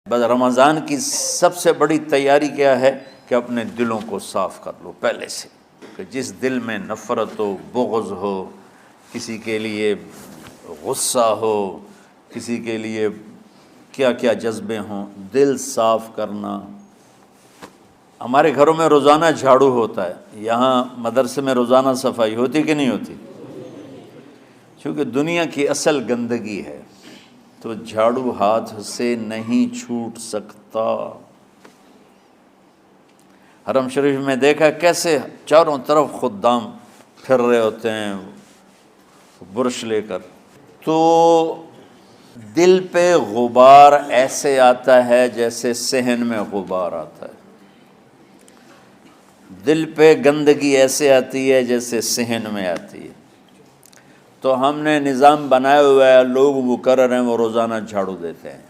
بس رمضان کی سب سے بڑی تیاری کیا ہے کہ اپنے دلوں کو صاف کر لو پہلے سے، کہ جس دل میں نفرت ہو، بغض ہو، کسی کے لیے غصہ ہو، کسی کے لیے کیا کیا جذبے ہوں، دل صاف کرنا۔ ہمارے گھروں میں روزانہ جھاڑو ہوتا ہے، یہاں مدرسے میں روزانہ صفائی ہوتی کہ نہیں ہوتی؟ چونکہ دنیا کی اصل گندگی ہے تو جھاڑو ہاتھ سے نہیں چھوٹ سکتا۔ حرم شریف میں دیکھا کیسے چاروں طرف خدام پھر رہے ہوتے ہیں برش لے کر، تو دل پہ غبار ایسے آتا ہے جیسے صحن میں غبار آتا ہے، دل پہ گندگی ایسے آتی ہے جیسے صحن میں آتی ہے۔ تو ہم نے نظام بنایا ہوا ہے، لوگ وہ کر رہے ہیں، وہ روزانہ جھاڑو دیتے ہیں۔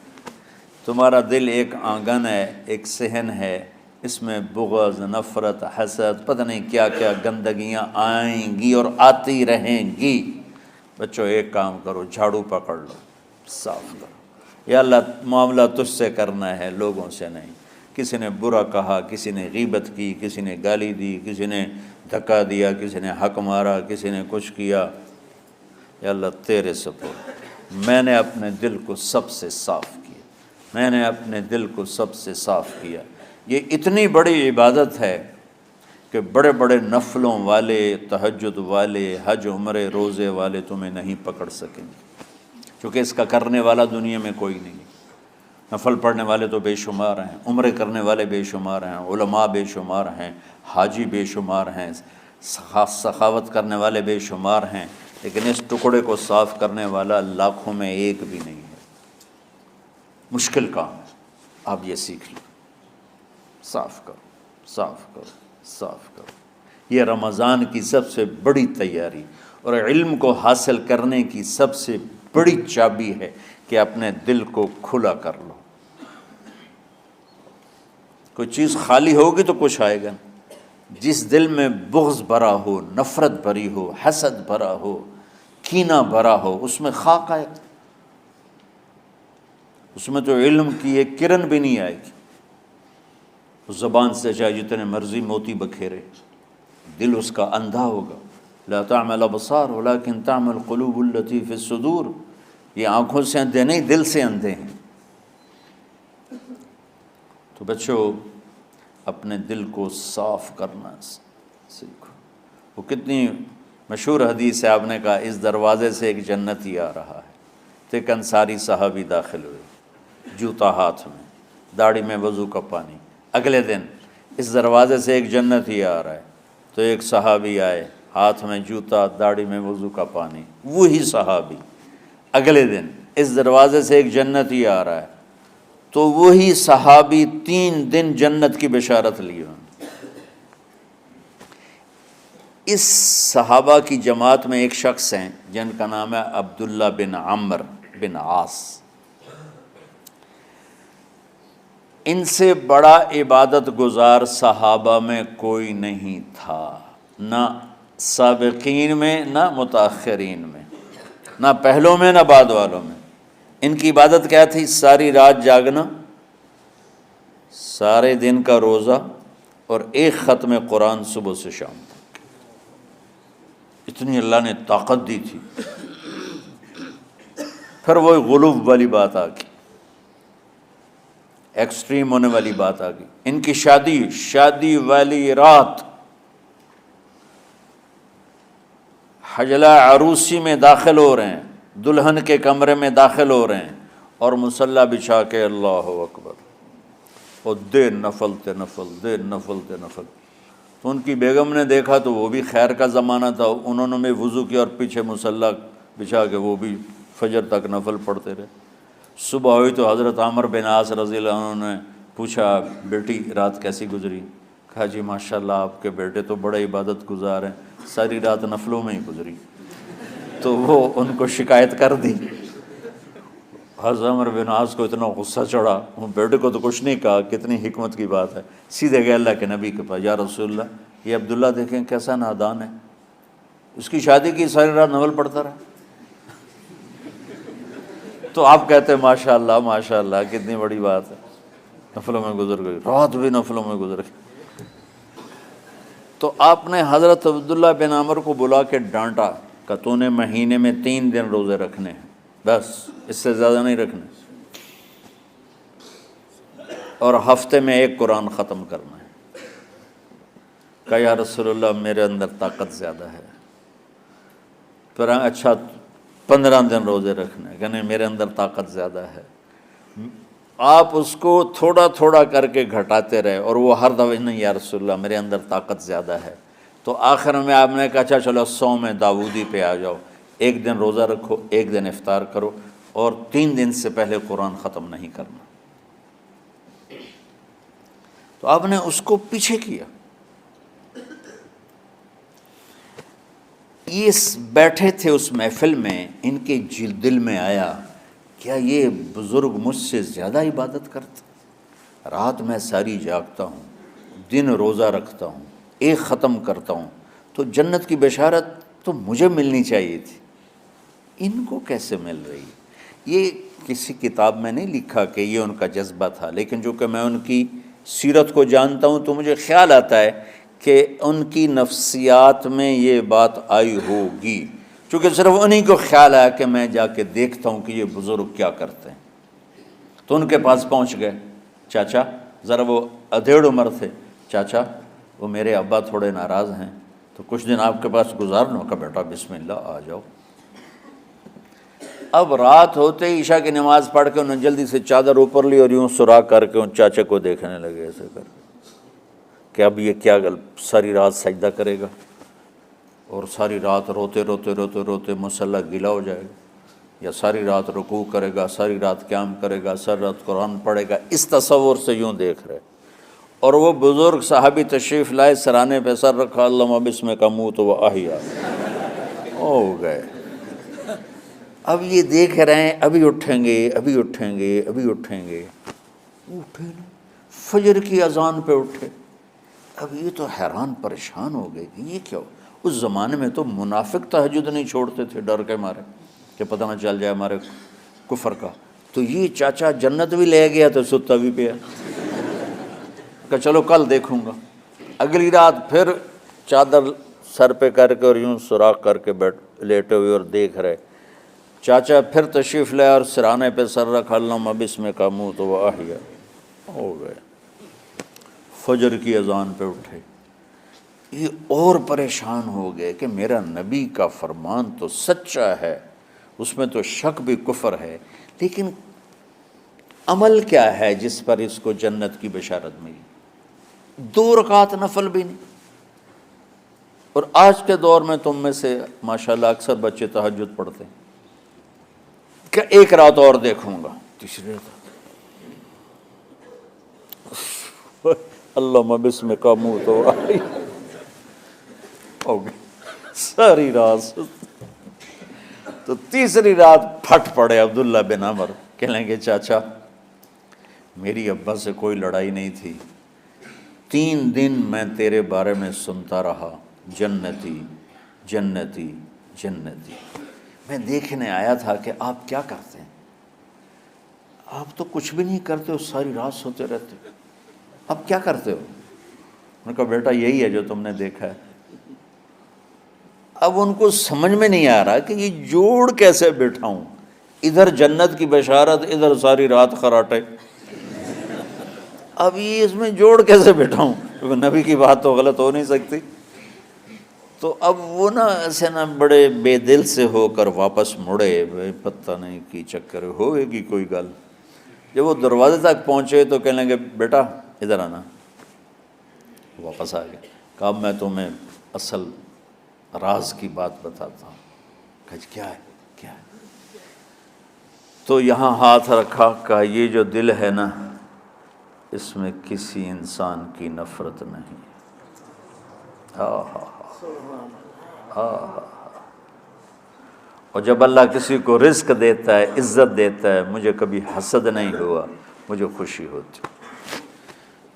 تمہارا دل ایک آنگن ہے، ایک صحن ہے، اس میں بغض، نفرت، حسد، پتہ نہیں کیا کیا گندگیاں آئیں گی اور آتی رہیں گی۔ بچوں ایک کام کرو، جھاڑو پکڑ لو، صاف کرو۔ یا اللہ معاملہ تجھ سے کرنا ہے، لوگوں سے نہیں۔ کسی نے برا کہا، کسی نے غیبت کی، کسی نے گالی دی، کسی نے دھکا دیا، کسی نے حق مارا، کسی نے کچھ کیا، یا اللہ تیرے سپرد، میں نے اپنے دل کو سب سے صاف کیا، میں نے اپنے دل کو سب سے صاف کیا۔ یہ اتنی بڑی عبادت ہے کہ بڑے بڑے نفلوں والے، تہجد والے، حج عمرے روزے والے تمہیں نہیں پکڑ سکیں گے، چونکہ اس کا کرنے والا دنیا میں کوئی نہیں۔ نفل پڑھنے والے تو بے شمار ہیں، عمرے کرنے والے بے شمار ہیں، علماء بے شمار ہیں، حاجی بے شمار ہیں، سخاوت کرنے والے بے شمار ہیں، لیکن اس ٹکڑے کو صاف کرنے والا لاکھوں میں ایک بھی نہیں ہے۔ مشکل کام ہے، آپ یہ سیکھ لیں، صاف کرو، صاف کرو، صاف کرو۔ یہ رمضان کی سب سے بڑی تیاری اور علم کو حاصل کرنے کی سب سے بڑی چابی ہے کہ اپنے دل کو کھلا کر لو۔ کوئی چیز خالی ہوگی تو کچھ آئے گا۔ جس دل میں بغض بھرا ہو، نفرت بھری ہو، حسد بھرا ہو، کینہ بھرا ہو، اس میں خاک آئے گا، اس میں تو علم کی ایک کرن بھی نہیں آئے گی۔ اس زبان سے چاہے جتنے مرضی موتی بکھیرے، دل اس کا اندھا ہوگا۔ لا تعمى الابصار ولكن تعمى القلوب التي في الصدور۔ یہ آنکھوں سے اندھے نہیں، دل سے اندھے ہیں۔ تو بچوں اپنے دل کو صاف کرنا سیکھو۔ وہ کتنی مشہور حدیث ہے، آپ نے کہا اس دروازے سے ایک جنتی آ رہا ہے، تو ایک انصاری صحابی داخل ہوئے، جوتا ہاتھ میں، داڑھی میں وضو کا پانی۔ اگلے دن اس دروازے سے ایک جنتی آ رہا ہے، تو ایک صحابی آئے، ہاتھ میں جوتا، داڑھی میں وضو کا پانی، وہی صحابی۔ اگلے دن اس دروازے سے ایک جنتی آ رہا ہے، تو وہی صحابی 3 دن جنت کی بشارت لی۔ اس صحابہ کی جماعت میں ایک شخص ہیں جن کا نام ہے عبداللہ بن عمرو بن عاص۔ ان سے بڑا عبادت گزار صحابہ میں کوئی نہیں تھا، نہ سابقین میں نہ متاخرین میں، نہ پہلوں میں نہ بعد والوں میں۔ ان کی عبادت کیا تھی؟ ساری رات جاگنا، سارے دن کا روزہ، اور ایک ختم قرآن صبح سے شام تک۔ اتنی اللہ نے طاقت دی تھی۔ پھر وہ غلو والی بات آ گئی، ایکسٹریم ہونے والی بات آ گئی۔ ان کی شادی والی رات حجلہ عروسی میں داخل ہو رہے ہیں، دلہن کے کمرے میں داخل ہو رہے ہیں، اور مصلی بچھا کے اللہ اکبر، اور دیر نفل تے نفل، دیر نفل تے نفل۔ تو ان کی بیگم نے دیکھا تو وہ بھی خیر کا زمانہ تھا، انہوں نے بھی وضو کیا اور پیچھے مصلی بچھا کے وہ بھی فجر تک نفل پڑھتے رہے۔ صبح ہوئی تو حضرت عمر بن عاص رضی اللہ عنہ نے پوچھا، بیٹی رات کیسی گزری؟ کہا جی ماشاءاللہ آپ کے بیٹے تو بڑے عبادت گزار ہیں، ساری رات نفلوں میں ہی گزری۔ تو وہ ان کو شکایت کر دی۔ حضرت عمر بن عاص کو اتنا غصہ چڑھا، وہ بیٹے کو تو کچھ نہیں کہا، کتنی حکمت کی بات ہے، سیدھے گئے اللہ کے نبی کے پاس، یا رسول اللہ یہ عبداللہ دیکھیں کیسا نادان ہے، اس کی شادی کی ساری رات نفل پڑھتا رہا۔ تو آپ کہتے ہیں ماشاءاللہ ماشاءاللہ کتنی بڑی بات ہے۔ نفلوں میں گزر گئی، رات بھی نفلوں میں گزر گئی۔ تو آپ نے حضرت عبداللہ بن عمر کو بلا کے ڈانٹا کہ تو نے مہینے میں 3 دن روزے رکھنے ہیں، بس اس سے زیادہ نہیں رکھنے، اور ہفتے میں 1 قرآن ختم کرنا ہے۔ کہا یا رسول اللہ میرے اندر طاقت زیادہ ہے۔ پھر اچھا 15 دن روزے رکھنے، کہ نہیں میرے اندر طاقت زیادہ ہے۔ آپ اس کو تھوڑا تھوڑا کر کے گھٹاتے رہے، اور وہ ہر دفعہ نہیں یا رسول اللہ میرے اندر طاقت زیادہ ہے۔ تو آخر میں آپ نے کہا اچھا چلو صوم داؤدی پہ آ جاؤ، 1 دن روزہ رکھو، 1 دن افطار کرو، اور 3 دن سے پہلے قرآن ختم نہیں کرنا۔ تو آپ نے اس کو پیچھے کیا۔ یہ بیٹھے تھے اس محفل میں، ان کے دل میں آیا کیا یہ بزرگ مجھ سے زیادہ عبادت کرتا؟ رات میں ساری جاگتا ہوں، دن روزہ رکھتا ہوں، 1 ختم کرتا ہوں، تو جنت کی بشارت تو مجھے ملنی چاہیے تھی، ان کو کیسے مل رہی؟ یہ کسی کتاب میں نہیں لکھا کہ یہ ان کا جذبہ تھا، لیکن جو کہ میں ان کی سیرت کو جانتا ہوں تو مجھے خیال آتا ہے کہ ان کی نفسیات میں یہ بات آئی ہوگی، چونکہ صرف انہی کو خیال آیا کہ میں جا کے دیکھتا ہوں کہ یہ بزرگ کیا کرتے ہیں۔ تو ان کے پاس پہنچ گئے، چاچا ذرا، وہ ادھیڑ عمر تھے، چاچا وہ میرے ابا تھوڑے ناراض ہیں، تو کچھ دن آپ کے پاس گزار لوں؟ کا بیٹا بسم اللہ آ جاؤ۔ اب رات ہوتے ہی عشاء کی نماز پڑھ کے انہوں نے جلدی سے چادر اوپر لی اور یوں سراغ کر کے ان چاچا کو دیکھنے لگے ایسے کر کہ اب یہ کیا ساری رات سجدہ کرے گا، اور ساری رات روتے روتے روتے روتے مصلی گیلا ہو جائے گا، یا ساری رات رکوع کرے گا، ساری رات قیام کرے گا، ساری رات قرآن پڑھے گا، اس تصور سے یوں دیکھ رہے۔ اور وہ بزرگ صحابی تشریف لائے، سرانے پہ سر رکھا، اللہم بسمک اموت و احیا، ہو گئے۔ اب یہ دیکھ رہے ہیں ابھی اٹھیں گے، ابھی اٹھیں گے، ابھی اٹھیں گے، اٹھے نا، فجر کی اذان پہ اٹھے۔ اب یہ تو حیران پریشان ہو گئے کہ یہ کیا ہو؟ اس زمانے میں تو منافق تہجد نہیں چھوڑتے تھے ڈر کے مارے کہ پتہ نہ چل جائے ہمارے کفر کا۔ تو یہ چاچا جنت بھی لے گیا تو ستا بھی پیا، کہ چلو کل دیکھوں گا۔ اگلی رات پھر چادر سر پہ کر کے اور یوں سوراخ کر کے لیٹے ہوئے اور دیکھ رہے۔ چاچا پھر تشریف لائے اور سرانے پہ سر رکھا، اللہم بسمک اموت و احیا، ہو گئے۔ فجر کی اذان پہ اٹھے، یہ اور پریشان ہو گئے کہ میرا نبی کا فرمان تو سچا ہے، اس میں تو شک بھی کفر ہے، لیکن عمل کیا ہے جس پر اس کو جنت کی بشارت ملی؟ 2 رکعت نفل بھی نہیں۔ اور آج کے دور میں تم میں سے ماشاءاللہ اکثر بچے تہجد پڑھتے ہیں کہ 1 رات اور دیکھوں گا، تیسری رات اللہم بسمک اموت و احیا، ہو گئی ساری رات۔ تو تیسری رات پھٹ پڑے عبداللہ بن عمر، کہنے لگے چاچا میری ابا سے کوئی لڑائی نہیں تھی، 3 دن میں تیرے بارے میں سنتا رہا، جنتی جنتی جنتی۔ میں دیکھنے آیا تھا کہ آپ کیا کرتے ہیں، آپ تو کچھ بھی نہیں کرتے ہو، ساری رات سوتے رہتے ہو، اب کیا کرتے ہو؟ انہوں نے کہا بیٹا یہی ہے جو تم نے دیکھا ہے۔ اب ان کو سمجھ میں نہیں آ رہا کہ یہ جوڑ کیسے بٹھاؤں، ادھر جنت کی بشارت، ادھر ساری رات خراٹے، اب یہ اس میں جوڑ کیسے بٹھاؤں، کیونکہ نبی کی بات تو غلط ہو نہیں سکتی۔ تو اب وہ نا ایسے نا بڑے بے دل سے ہو کر واپس مڑے، پتہ نہیں کی چکر ہوئے گی کوئی گل۔ جب وہ دروازے تک پہنچے تو کہنے لگے بیٹا ادھر آنا، واپس آ گئے۔ کہا میں تمہیں اصل راز کی بات بتاتا ہوں۔ کہا کیا ہے کیا ہے؟ تو یہاں ہاتھ رکھا، کہا یہ جو دل ہے نا اس میں کسی انسان کی نفرت نہیں۔ اور جب اللہ کسی کو رزق دیتا ہے، عزت دیتا ہے، مجھے کبھی حسد نہیں ہوا، مجھے خوشی ہوتی۔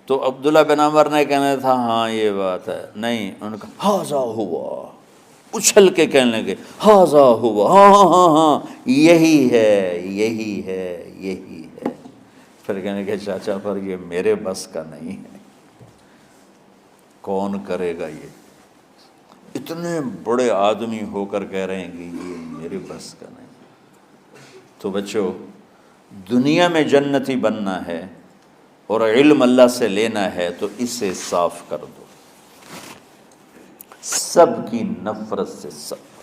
تو عبداللہ بن عمر نے کہنا تھا ہاں یہ بات ہے، نہیں، ان کا ہاذا ہوا، اچھل کے کہنے لگے ہاذا ہوا، ہاں ہاں ہاں ہاں یہی ہے یہی ہے یہی ہے۔ پھر کہنے کہ چاچا پر یہ میرے بس کا نہیں ہے، کون کرے گا یہ؟ اتنے بڑے آدمی ہو کر کہہ رہے ہیں کہ یہ میرے بس کا نہیں۔ تو بچوں، دنیا میں جنتی بننا ہے اور علم اللہ سے لینا ہے تو اسے صاف کر دو، سب کی نفرت سے۔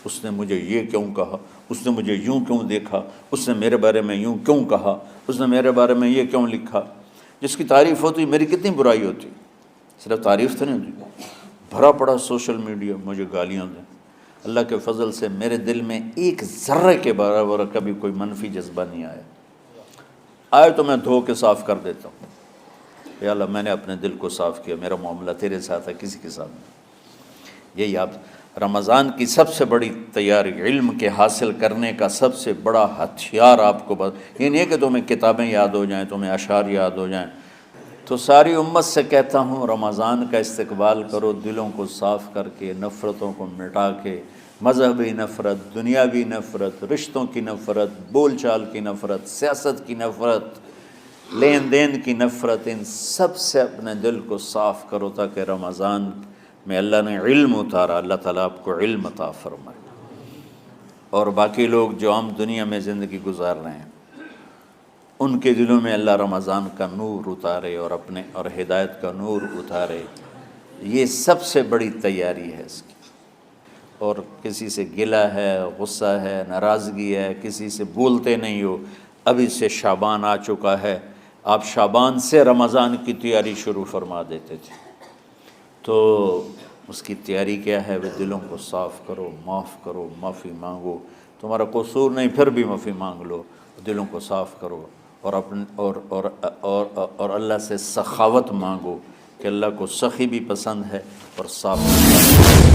اس نے مجھے یہ کیوں کہا، اس نے مجھے یوں کیوں دیکھا، اس نے میرے بارے میں یوں کیوں کہا، اس نے میرے بارے میں یہ کیوں لکھا۔ جس کی تعریف ہوتی میری کتنی برائی ہوتی، صرف تعریف تو نہیں ہوتی، بھرا پڑا سوشل میڈیا مجھے گالیاں دیں۔ اللہ کے فضل سے میرے دل میں ایک ذرے کے برابر کبھی کوئی منفی جذبہ نہیں آیا، آئے تو میں دھو کے صاف کر دیتا ہوں، یا اللہ میں نے اپنے دل کو صاف کیا، میرا معاملہ تیرے ساتھ ہے، کسی کے ساتھ نہیں۔ یہی آپ رمضان کی سب سے بڑی تیاری، علم کے حاصل کرنے کا سب سے بڑا ہتھیار آپ کو یہ نہیں ہے کہ تمہیں کتابیں یاد ہو جائیں، تمہیں اشعار یاد ہو جائیں۔ تو ساری امت سے کہتا ہوں رمضان کا استقبال کرو، دلوں کو صاف کر کے، نفرتوں کو مٹا کے، مذہبی نفرت، دنیاوی نفرت، رشتوں کی نفرت، بول چال کی نفرت، سیاست کی نفرت، لین دین کی نفرت، ان سب سے اپنے دل کو صاف کرو تاکہ رمضان میں اللہ نے علم اتارا، اللہ تعالیٰ آپ کو علم عطا فرمائے، اور باقی لوگ جو عام دنیا میں زندگی گزار رہے ہیں ان کے دلوں میں اللہ رمضان کا نور اتارے اور ہدایت کا نور اتارے۔ یہ سب سے بڑی تیاری ہے اس کی۔ اور کسی سے گلہ ہے، غصہ ہے، ناراضگی ہے، کسی سے بولتے نہیں ہو، ابھی سے شعبان آ چکا ہے، آپ شعبان سے رمضان کی تیاری شروع فرما دیتے تھے، تو اس کی تیاری کیا ہے؟ وہ دلوں کو صاف کرو، معاف کرو، معافی مانگو، تمہارا قصور نہیں پھر بھی معافی مانگ لو، دلوں کو صاف کرو، اور اللہ سے سخاوت مانگو کہ اللہ کو سخی بھی پسند ہے اور صاف بھی۔